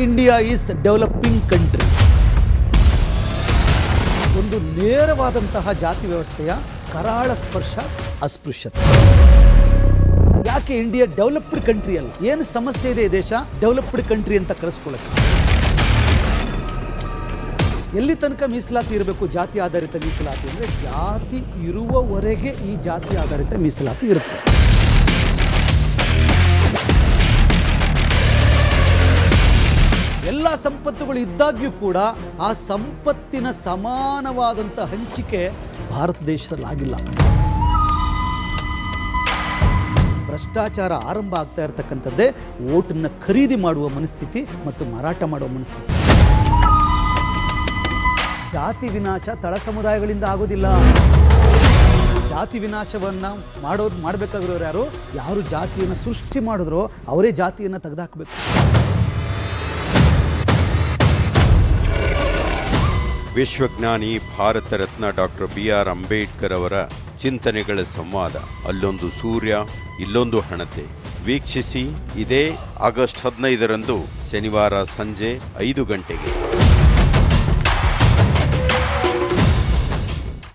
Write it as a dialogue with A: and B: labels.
A: India is developing country. ಒಂದು ನೇರವಾದಂತಹ ಜಾತಿ ವ್ಯವಸ್ಥೆಯ ಕರಾಳ ಸ್ಪರ್ಶ ಅಸ್ಪೃಶ್ಯತೆ. ಯಾಕೆ ಇಂಡಿಯಾ ಡೆವಲಪ್ಡ್ ಕಂಟ್ರಿ ಅಲ್ಲ? ಏನು ಸಮಸ್ಯೆ ಇದೆ ಈ ದೇಶ ಡೆವಲಪ್ಡ್ ಕಂಟ್ರಿ ಅಂತ ಕರೆಸ್ಕೊಳ್ಳೋಕ್ಕೆ? ಎಲ್ಲಿ ತನಕ ಮೀಸಲಾತಿ ಇರಬೇಕು? ಜಾತಿ ಆಧಾರಿತ ಮೀಸಲಾತಿ ಅಂದರೆ ಜಾತಿ ಇರುವವರೆಗೆ ಈ ಜಾತಿ ಆಧಾರಿತ ಮೀಸಲಾತಿ ಇರುತ್ತೆ. ಎಲ್ಲ ಸಂಪತ್ತುಗಳು ಇದ್ದಾಗ್ಯೂ ಕೂಡ ಆ ಸಂಪತ್ತಿನ ಸಮಾನವಾದಂಥ ಹಂಚಿಕೆ ಭಾರತ ದೇಶದಲ್ಲಿ ಆಗಿಲ್ಲ. ಭ್ರಷ್ಟಾಚಾರ ಆರಂಭ ಆಗ್ತಾ ಇರತಕ್ಕಂಥದ್ದೇ ವೋಟನ್ನು ಖರೀದಿ ಮಾಡುವ ಮನಸ್ಥಿತಿ ಮತ್ತು ಮಾರಾಟ ಮಾಡುವ ಮನಸ್ಥಿತಿ. ಜಾತಿ ವಿನಾಶ ತಳ ಸಮುದಾಯಗಳಿಂದ ಆಗೋದಿಲ್ಲ. ಜಾತಿ ವಿನಾಶವನ್ನು ಮಾಡಬೇಕಾಗಿರೋರು ಯಾರು ಜಾತಿಯನ್ನು ಸೃಷ್ಟಿ ಮಾಡಿದ್ರೋ ಅವರೇ ಜಾತಿಯನ್ನು ತೆಗೆದುಹಾಕಬೇಕು.
B: ವಿಶ್ವಜ್ಞಾನಿ ಭಾರತ ರತ್ನ ಡಾಕ್ಟರ್ BR ಅಂಬೇಡ್ಕರ್ ಅವರ ಚಿಂತನೆಗಳ ಸಂವಾದ. ಅಲ್ಲೊಂದು ಸೂರ್ಯ, ಇಲ್ಲೊಂದು ಹಣತೆ. ವೀಕ್ಷಿಸಿ ಇದೇ ಆಗಸ್ಟ್ 15ರಂದು ಶನಿವಾರ ಸಂಜೆ 5 ಗಂಟೆಗೆ.